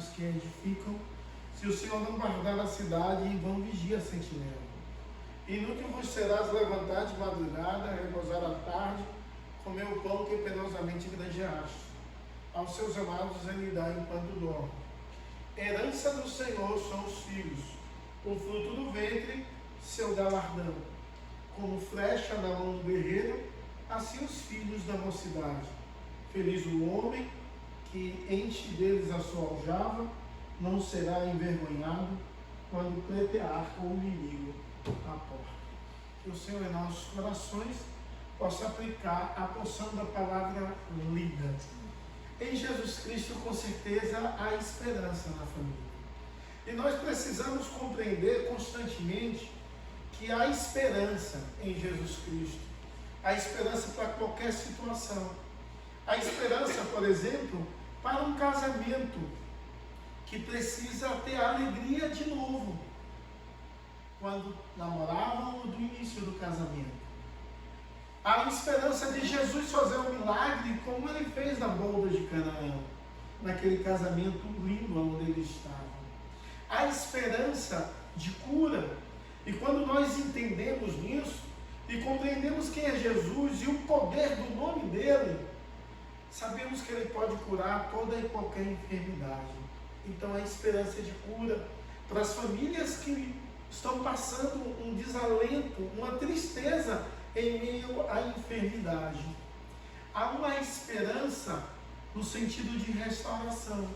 os que edificam. Se o Senhor não guardar a cidade, em vão vigia a sentinela. Inútil vos serás levantar de madrugada, repousar à tarde, comer o pão que penosamente granjeaste. Aos seus amados ele dá enquanto dorme. Herança do Senhor são os filhos, o fruto do ventre, seu galardão. Como flecha na mão do guerreiro, assim os filhos da mocidade. Feliz o homem que enche deles a sua aljava, não será envergonhado quando pleitear com o inimigo à porta. Que o Senhor em nossos corações possa aplicar a porção da palavra lida. Em Jesus Cristo, com certeza, há esperança na família. E nós precisamos compreender constantemente que há esperança em Jesus Cristo. Há esperança para qualquer situação. Há esperança, por exemplo, para um casamento que precisa ter alegria de novo, quando namoravam do início do casamento. Há esperança de Jesus fazer um milagre como ele fez na boda de Canaã, naquele casamento lindo onde ele estava. Há esperança de cura. E quando nós entendemos nisso e compreendemos quem é Jesus e o poder do nome dele, sabemos que ele pode curar toda e qualquer enfermidade. Então há esperança de cura para as famílias que estão passando um desalento, uma tristeza em meio à enfermidade. Há uma esperança no sentido de restauração.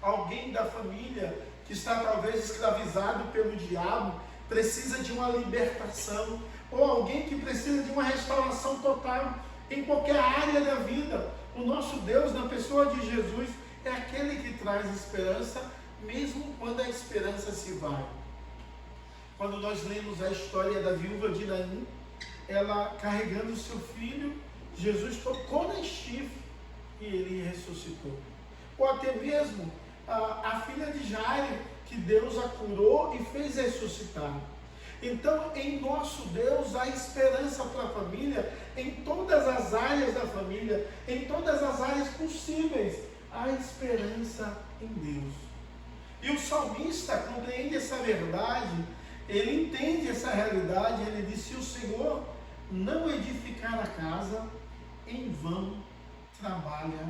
Alguém da família que está talvez escravizado pelo diabo, precisa de uma libertação, ou alguém que precisa de uma restauração total em qualquer área da vida. O nosso Deus, na pessoa de Jesus, é aquele que traz esperança, mesmo quando a esperança se vai. Quando nós lemos a história da viúva de Naim, ela carregando o seu filho, Jesus tocou na chifre e ele ressuscitou. Ou até mesmo a filha de Jairo, que Deus a curou e fez ressuscitar. Então, em nosso Deus, há esperança para a família, em todas as áreas da família, em todas as áreas possíveis, há esperança em Deus. E o salmista compreende essa verdade, ele entende essa realidade, ele diz: se o Senhor não edificar a casa, em vão trabalha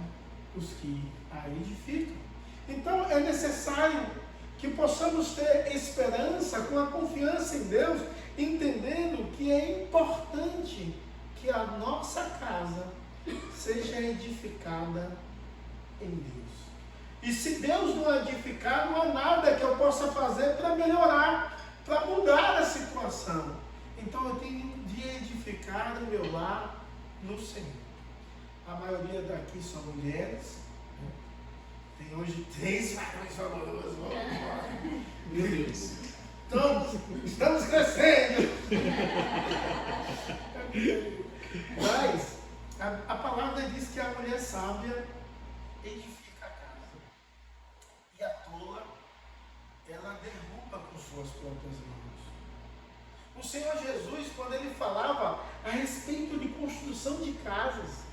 os que a edificam. Então é necessário que possamos ter esperança com a confiança em Deus, entendendo que é importante que a nossa casa seja edificada em Deus. E se Deus não edificar, não há nada que eu possa fazer para melhorar, para mudar a situação. Então eu tenho de edificar o meu lar no Senhor. A maioria daqui são mulheres. Tem hoje 3 varões valorosos. Meu Deus. Estamos crescendo. Mas a palavra diz que a mulher sábia edifica a casa. E a tola, ela derruba com suas próprias mãos. O Senhor Jesus, quando ele falava a respeito de construção de casas,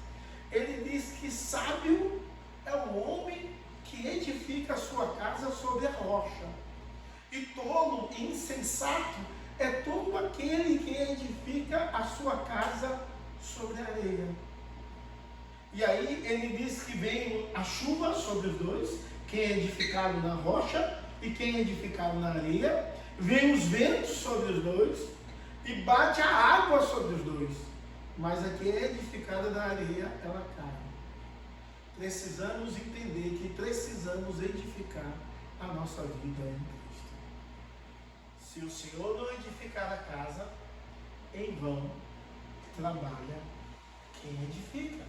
ele diz que sábio é o homem que edifica a sua casa sobre a rocha. E tolo e insensato é todo aquele que edifica a sua casa sobre a areia. E aí ele diz que vem a chuva sobre os dois, quem é edificado na rocha e quem é edificado na areia. Vem os ventos sobre os dois e bate a água sobre os dois. Mas a que é edificada na areia, ela cai. Precisamos entender que precisamos edificar a nossa vida em Cristo. Se o Senhor não edificar a casa, em vão trabalha quem edifica.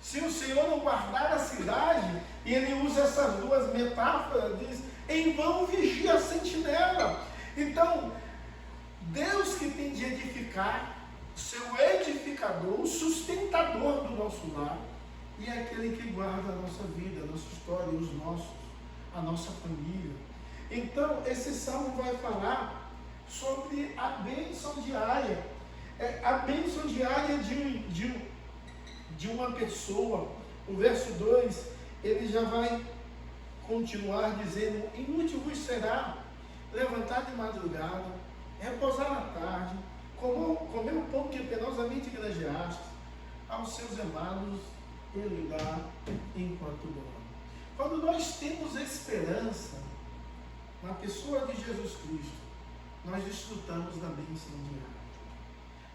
Se o Senhor não guardar a cidade, e ele usa essas duas metáforas, diz: em vão vigia a sentinela. Então, Deus que tem de edificar, seu edificador, o sustentador do nosso lar, e é aquele que guarda a nossa vida, a nossa história, os nossos, a nossa família. Então, esse salmo vai falar sobre a bênção diária. A bênção diária de uma pessoa. O verso 2, ele já vai continuar dizendo: inútil vos será levantar de madrugada, repousar à tarde, comer o pão que penosamente granjeastes, aos seus amados ele dá enquanto dorme. Quando nós temos esperança na pessoa de Jesus Cristo, nós desfrutamos da bênção diária.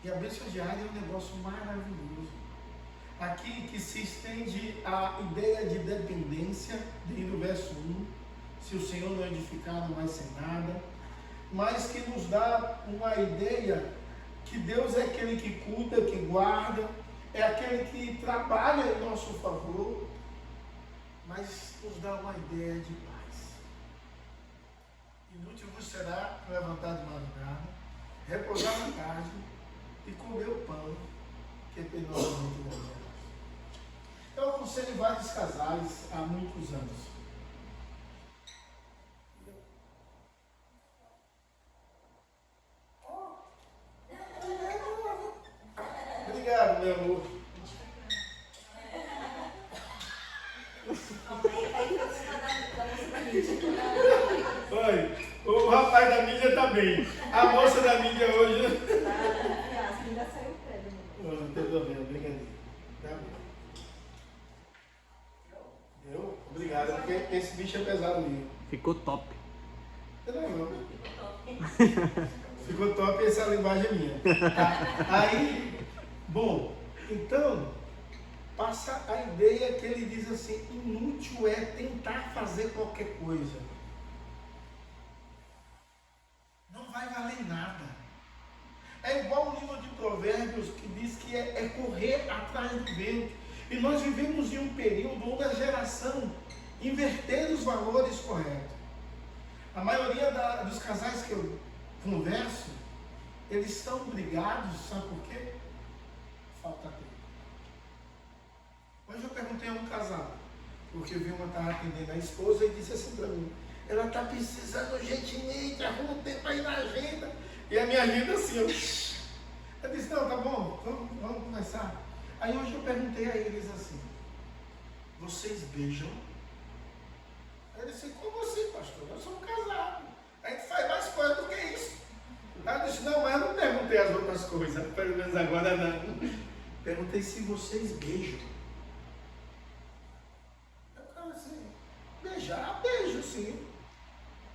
E a bênção diária é um negócio maravilhoso. Aqui que se estende a ideia de dependência, desde o verso 1, se o Senhor não edificar, não vai ser nada, mas que nos dá uma ideia que Deus é aquele que cuida, que guarda, é aquele que trabalha em nosso favor, mas nos dá uma ideia de paz. Inútil vos será levantar de madrugada, repousar na tarde e comer o pão que penosamente granjeastes. Eu aconselho vários casais há muitos anos. Obrigado, meu amor. Oi, o rapaz da mídia tá bem. A moça da mídia hoje. Ainda saiu o pé do meu. Não tem problema, brincadeira. Tá bom. Deu? Obrigado, porque esse bicho é pesado mesmo. Ficou top. Não. Ficou top, essa linguagem é minha. Aí, bom, então, passa a ideia que ele diz assim: inútil é tentar fazer qualquer coisa. Não vai valer nada. É igual o livro de Provérbios que diz que é correr atrás do vento. E nós vivemos em um período onde a geração inverter os valores corretos. A maioria dos casais que eu converso, eles estão brigados, sabe por quê? Falta tempo. Hoje eu perguntei a um casal, porque eu vi uma estava atendendo a esposa e disse assim para mim: ela está precisando urgentemente, arruma um tempo aí na agenda. E a minha agenda assim, eu disse: não, tá bom, vamos conversar. Aí hoje eu perguntei a eles assim: vocês beijam? Aí eu disse: como assim, pastor? Nós somos casados. A gente faz mais coisa do que isso. Aí eu disse: não, mas eu não perguntei as outras coisas, pelo menos agora não. Perguntei se vocês beijam. Eu falei assim: beijar, beijo sim.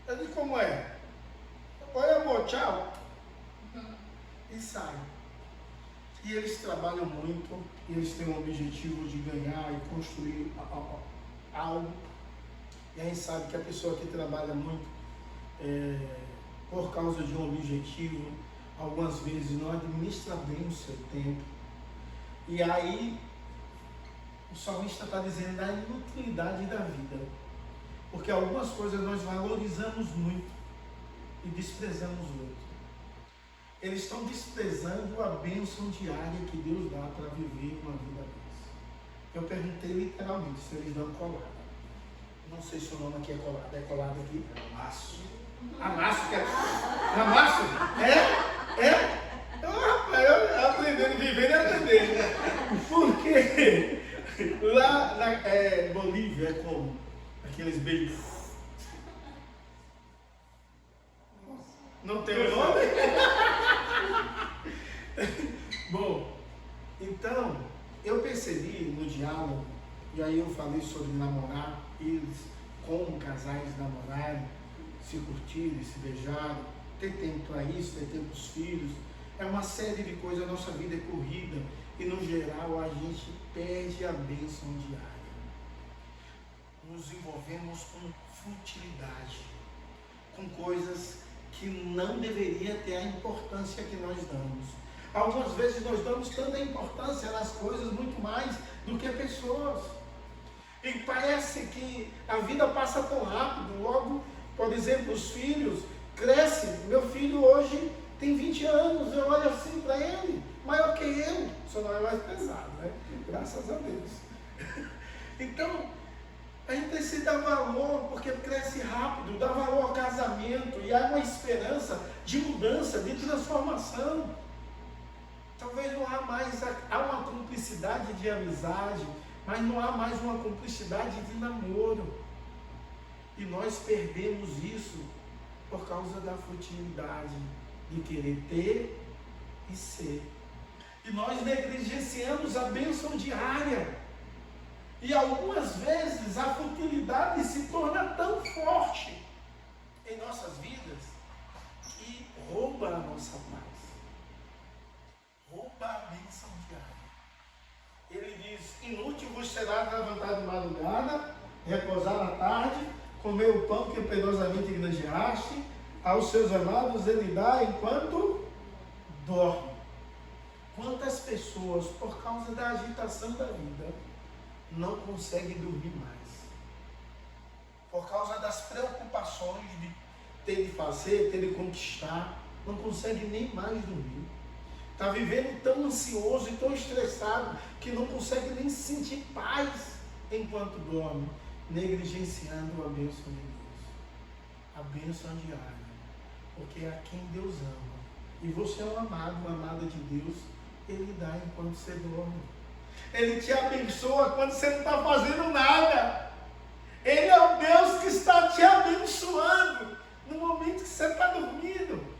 Eu disse: como é? Oi, amor, tchau. E sai. E eles trabalham muito, e eles têm o objetivo de ganhar e construir algo. E a gente sabe que a pessoa que trabalha muito, por causa de um objetivo, algumas vezes não administra bem o seu tempo. E aí, o salmista está dizendo da inutilidade da vida. Porque algumas coisas nós valorizamos muito e desprezamos outras. Eles estão desprezando a bênção diária que Deus dá para viver uma vida dessa. Eu perguntei literalmente se eles dão colada. Não sei se o nome aqui é colada. É colada aqui? Amasso. Amasso? Que é? Amasso? Rapaz, eu aprendendo, vivendo e aprendendo. Porque lá na Bolívia é como? Aqueles beijos. Não tem o nome? Bom, então, eu percebi no diálogo, e aí eu falei sobre namorar, eles, como casais namorarem, se curtirem, se beijarem, ter tempo para isso, ter tempo para os filhos, é uma série de coisas, a nossa vida é corrida, e no geral a gente perde a bênção diária. Nos envolvemos com futilidade, com coisas que não deveria ter a importância que nós damos. Algumas vezes nós damos tanta importância nas coisas, muito mais do que pessoas. E parece que a vida passa tão rápido. Logo, por exemplo, os filhos crescem. Meu filho hoje tem 20 anos, eu olho assim para ele, maior que eu, só não é mais pesado, né? Graças a Deus. Então, a gente precisa dar valor, porque cresce rápido, dá valor ao casamento, e há uma esperança de mudança, de transformação. Talvez não há mais, há uma cumplicidade de amizade, mas não há mais uma cumplicidade de namoro. E nós perdemos isso por causa da futilidade de querer ter e ser. E nós negligenciamos a bênção diária. E algumas vezes a futilidade se torna tão forte em nossas vidas que rouba a nossa paz. Rouba a bênção diária. Ele diz: inútil vos será levantar de madrugada, repousar à tarde, comer o pão que penosamente granjeaste, aos seus amados ele dá enquanto dorme. Quantas pessoas, por causa da agitação da vida, não conseguem dormir mais? Por causa das preocupações de ter de fazer, ter de conquistar, não conseguem nem mais dormir. Está vivendo tão ansioso e tão estressado que não consegue nem sentir paz enquanto dorme, negligenciando a bênção de Deus. A bênção diária. Porque é a quem Deus ama. E você é um amado, uma amada de Deus. Ele dá enquanto você dorme. Ele te abençoa quando você não está fazendo nada. Ele é o Deus que está te abençoando no momento que você está dormindo.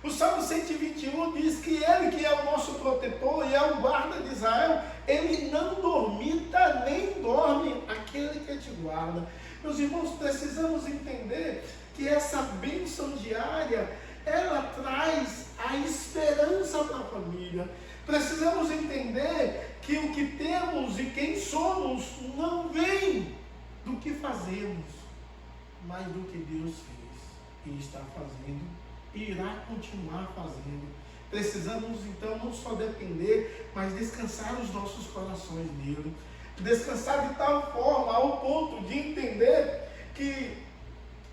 O Salmo 121 diz que Ele, que é o nosso protetor e é o guarda de Israel, Ele não dormita nem dorme aquele que te guarda. Meus irmãos, precisamos entender que essa bênção diária, ela traz a esperança para a família. Precisamos entender que o que temos e quem somos não vem do que fazemos, mas do que Deus fez e está fazendo e irá continuar fazendo. Precisamos então não só depender, mas descansar os nossos corações nele. Descansar de tal forma ao ponto de entender que,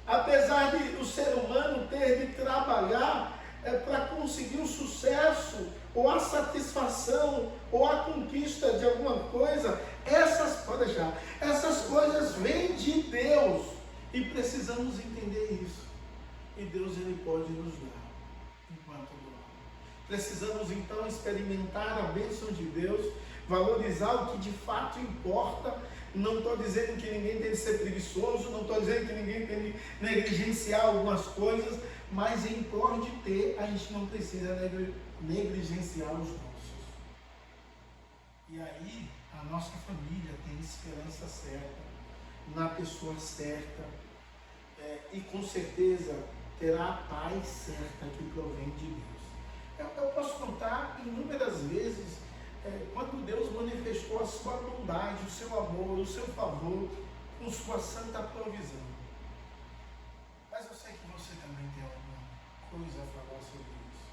apesar de o ser humano ter de trabalhar para conseguir o sucesso, ou a satisfação, ou a conquista de alguma coisa, essas coisas vêm de Deus, e precisamos entender isso. E Deus, Ele pode nos dar enquanto dorme. Precisamos então experimentar a bênção de Deus, valorizar o que de fato importa. Não estou dizendo que ninguém tem de ser preguiçoso, não estou dizendo que ninguém tem de negligenciar algumas coisas, mas em prol de ter, a gente não precisa negligenciar os nossos. E aí, a nossa família tem esperança certa, na pessoa certa, e com certeza terá a paz certa que provém de Deus. Eu posso contar inúmeras vezes quando Deus manifestou a sua bondade, o seu amor, o seu favor, com sua santa provisão. Mas eu sei que você também tem alguma coisa a falar sobre isso.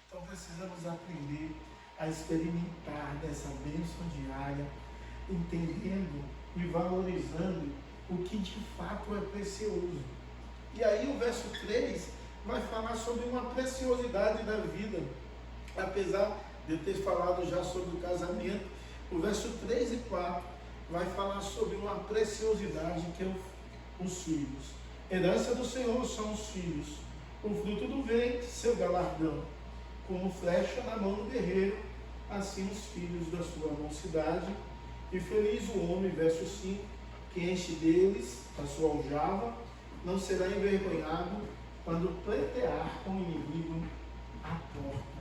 Então precisamos aprender a experimentar dessa bênção diária, entendendo e valorizando o que de fato é precioso. E aí o verso 3 vai falar sobre uma preciosidade da vida. Apesar de eu ter falado já sobre o casamento, o verso 3 e 4 vai falar sobre uma preciosidade que é os filhos. Herança do Senhor são os filhos, o fruto do ventre, seu galardão, como flecha na mão do guerreiro, assim os filhos da sua mocidade. E feliz o homem, verso 5, que enche deles a sua aljava, não será envergonhado quando pleitear com o inimigo à porta.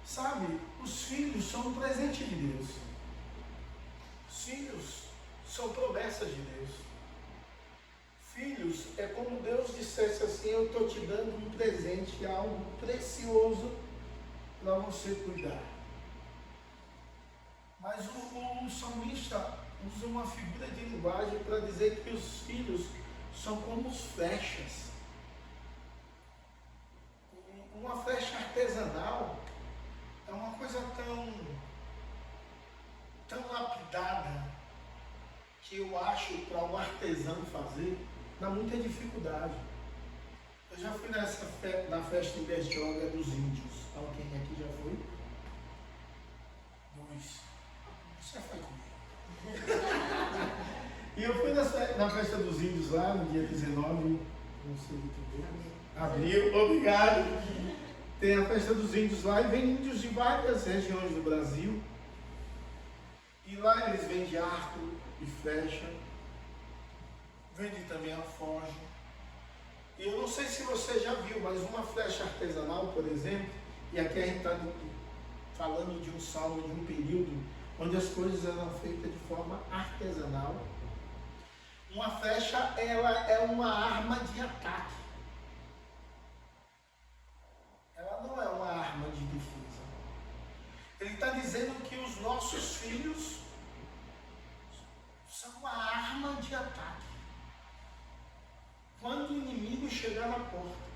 Sabe, os filhos são um presente de Deus. Os filhos são promessas de Deus. Filhos é como Deus dissesse assim: eu estou te dando um presente, algo precioso para você cuidar. Mas o salmista usa uma figura de linguagem para dizer que os filhos são como flechas. Uma flecha artesanal é uma coisa tão lapidada que eu acho para um artesão fazer dá muita dificuldade. Eu já fui na festa em Bertioga dos Índios. Alguém aqui já foi? 2. Você foi comigo. E eu fui na festa dos Índios lá no dia 19, não sei muito bem. Abril, obrigado. Tem a festa dos índios lá e vem índios de várias regiões do Brasil. E lá eles vendem arco e flecha. vende também alforje. E eu não sei se você já viu, mas uma flecha artesanal, por exemplo, e aqui a gente está falando de um salmo, de um período onde as coisas eram feitas de forma artesanal. Uma flecha, ela é uma arma de ataque. Ela não é uma arma de defesa. Ele está dizendo que os nossos filhos são uma arma de ataque. Quando o inimigo chegar na porta.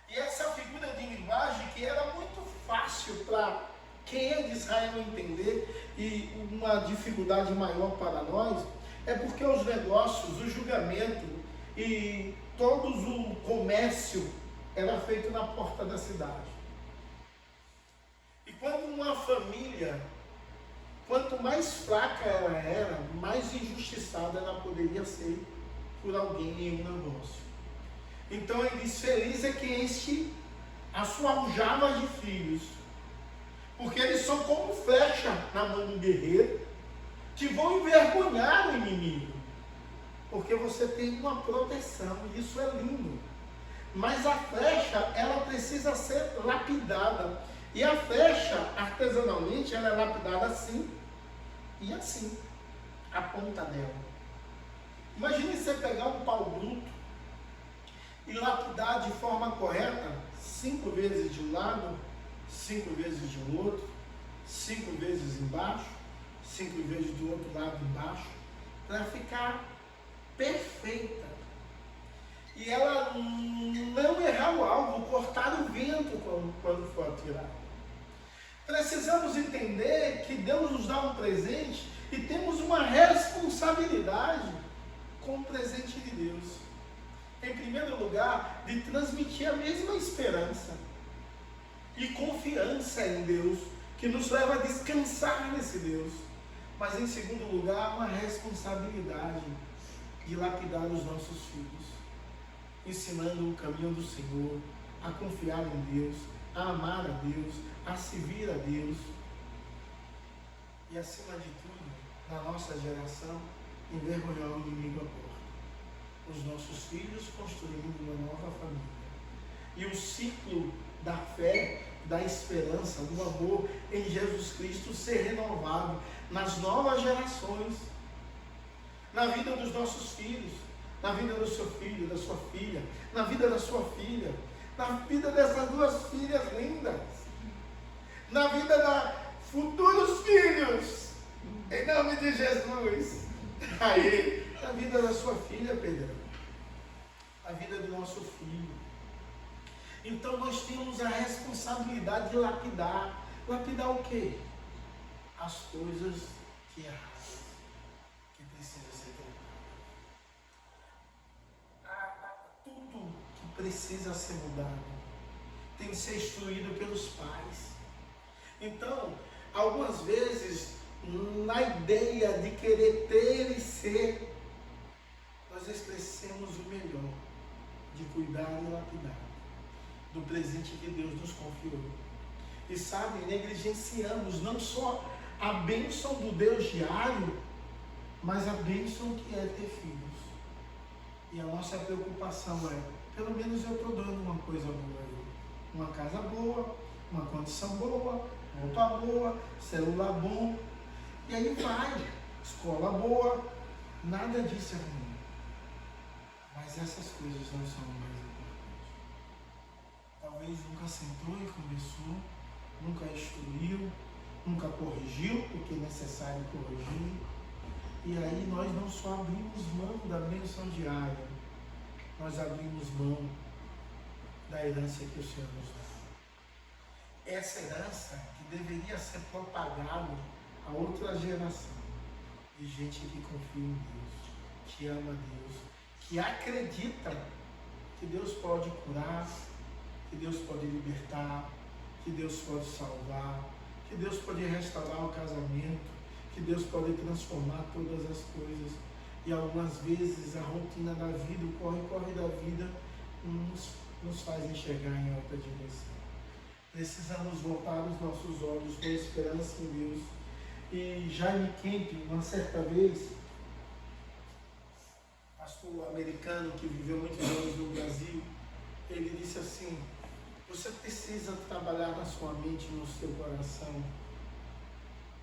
E essa figura de linguagem que era muito fácil para quem é de Israel entender e uma dificuldade maior para nós, é porque os negócios, o julgamento e todo o comércio era feito na porta da cidade. E quando uma família, quanto mais fraca ela era, mais injustiçada ela poderia ser por alguém em um negócio. Então ele diz, feliz é quem enche a sua aljava de filhos, porque eles são como flecha na mão do guerreiro, que vão envergonhar o inimigo, porque você tem uma proteção, e isso é lindo. Mas a flecha, ela precisa ser lapidada, e a flecha, artesanalmente, ela é lapidada assim e assim, a ponta dela. Imagine você pegar um pau bruto e lapidar de forma correta 5 vezes de um lado, 5 vezes de outro, 5 vezes embaixo, 5 vezes do outro lado embaixo, para ficar perfeita. E ela não errar o alvo, cortar o vento quando for atirada. Precisamos entender que Deus nos dá um presente e temos uma responsabilidade com o presente de Deus. Em primeiro lugar, de transmitir a mesma esperança e confiança em Deus, que nos leva a descansar nesse Deus. Mas em segundo lugar, uma responsabilidade de lapidar os nossos filhos, ensinando o caminho do Senhor, a confiar em Deus, a amar a Deus, a servir a Deus. E acima de tudo, na nossa geração, envergonhar o inimigo à porta. Os nossos filhos construindo uma nova família. E o ciclo da fé, da esperança, do amor em Jesus Cristo ser renovado nas novas gerações, na vida dos nossos filhos, na vida do seu filho, da sua filha, na vida da sua filha, na vida dessas duas filhas lindas, na vida dos futuros filhos, em nome de Jesus. Aí, a vida da sua filha, Pedro, a vida do nosso filho. Então nós temos a responsabilidade de lapidar. Lapidar o quê? As coisas que erradas, que precisam ser trocadas. Tudo que precisa ser mudado tem que ser instruído pelos pais. Então, algumas vezes, na ideia de querer ter e ser, nós esquecemos o melhor, de cuidar e lapidar do presente que Deus nos confiou. E sabe, negligenciamos não só a bênção do Deus diário, mas a bênção que é ter filhos. E a nossa preocupação é, pelo menos eu estou dando uma coisa boa aí. Uma casa boa, uma condição boa, roupa boa, celular bom. E aí vai, escola boa, nada disso é ruim. Mas essas coisas não são o mais importante. Talvez nunca sentou e começou, nunca instruiu, nunca corrigiu, porque é necessário corrigir. E aí nós não só abrimos mão da bênção diária, nós abrimos mão da herança que o Senhor nos dá. Essa herança que deveria ser propagada a outra geração de gente que confia em Deus, que ama Deus, que acredita que Deus pode curar, que Deus pode libertar, que Deus pode salvar, que Deus pode restaurar o casamento, que Deus pode transformar todas as coisas. E algumas vezes a rotina da vida, o corre-corre da vida, nos faz enxergar em outra direção. Precisamos voltar os nossos olhos com esperança em Deus. E Jaime Kemp, uma certa vez, sul-americano que viveu muitos anos no Brasil, ele disse assim: você precisa trabalhar na sua mente e no seu coração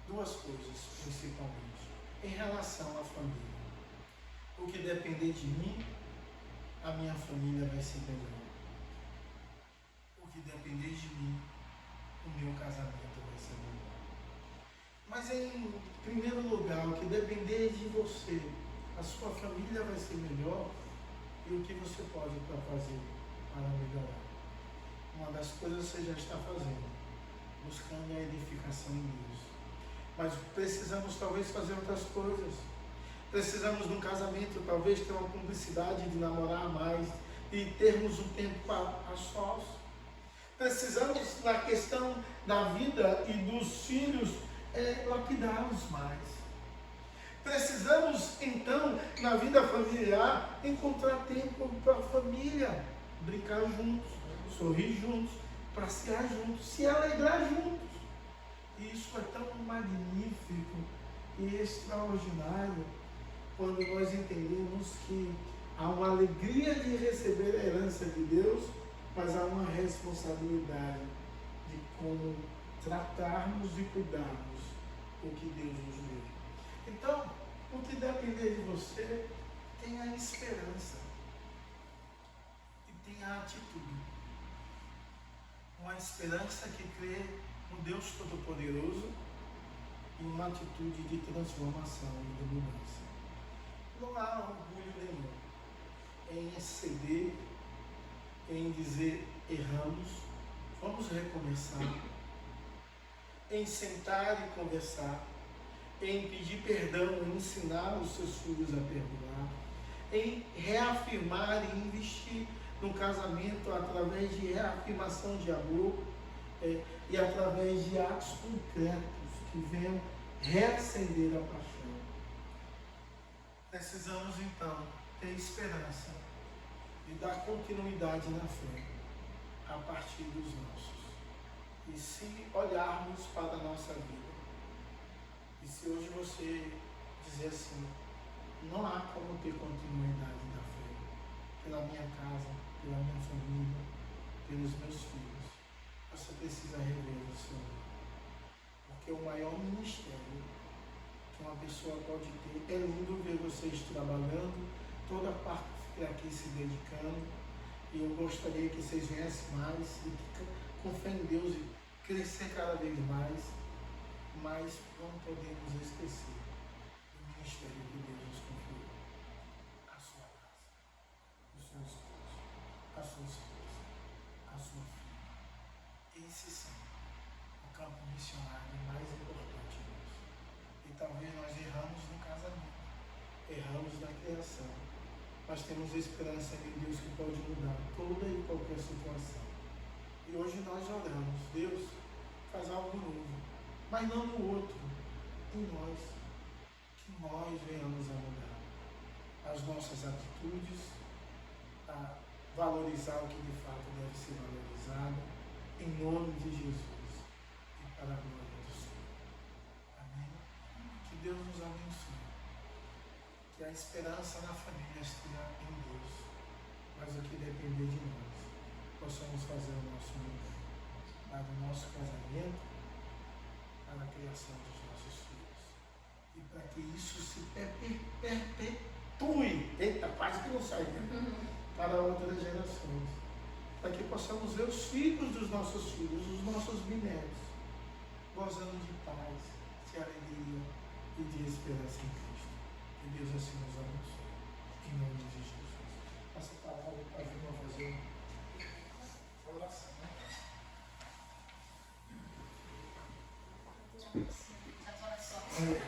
duas coisas, principalmente, em relação à família. O que depender de mim, a minha família vai ser melhor. O que depender de mim, o meu casamento vai ser melhor. Mas em primeiro lugar, o que depender de você, a sua família vai ser melhor, e o que você pode fazer para melhorar. Uma das coisas você já está fazendo, buscando a edificação em Deus. Mas precisamos talvez fazer outras coisas. Precisamos num casamento talvez ter uma cumplicidade de namorar mais e termos um tempo a sós. Precisamos na questão da vida e dos filhos lapidá-los mais. Precisamos então na vida familiar encontrar tempo para a família, brincar juntos, sorrir juntos, passear juntos, se alegrar juntos. E isso é tão magnífico e extraordinário quando nós entendemos que há uma alegria de receber a herança de Deus, mas há uma responsabilidade de como tratarmos e cuidarmos o que Deus nos deu. Então, o que depender de você, tenha esperança e tenha atitude. Uma esperança que crê no Deus Todo-Poderoso e uma atitude de transformação e de mudança. Não há orgulho nenhum em exceder, em dizer erramos, vamos recomeçar, em sentar e conversar, em pedir perdão, em ensinar os seus filhos a perdoar, em reafirmar e investir no casamento através de reafirmação de amor e através de atos concretos que venham reacender a paixão. Precisamos então ter esperança e dar continuidade na fé a partir dos nossos. E se olharmos para a nossa vida, e se hoje você dizer assim, não há como ter continuidade da fé pela minha casa, pela minha família, pelos meus filhos, você precisa rever o Senhor. Porque o maior ministério que uma pessoa pode ter é lindo ver vocês trabalhando, toda a parte aqui se dedicando, e eu gostaria que vocês viessem mais e com fé em Deus e crescer cada vez mais, mas não podemos esquecer o ministério que Deus nos confiou. A sua casa, o seu esposo, a sua esposa, a sua filha. Esse sim, o campo missionário mais importante nosso. E talvez nós erramos no casamento, erramos na criação, mas temos esperança em Deus que pode mudar toda e qualquer situação. E hoje nós oramos, Deus, faz algo novo, mas não no outro, em nós, que nós venhamos a mudar as nossas atitudes, a valorizar o que de fato deve ser valorizado, em nome de Jesus e para a glória do Senhor. Amém? Que Deus nos abençoe. Que a esperança na família esteja em Deus, mas o que depender de nós, possamos fazer o nosso melhor, para o nosso casamento, para a criação dos nossos filhos, e para que isso se perpetue, eita, quase que não sai, né? Para outras gerações, para que possamos ver os filhos dos nossos filhos, os nossos bisnetos, gozando de paz, de alegria e de esperança em Cristo. Que Deus assim nos abençoe. Em nome de Jesus. Passa a palavra para vir fazer uma oração. As orações.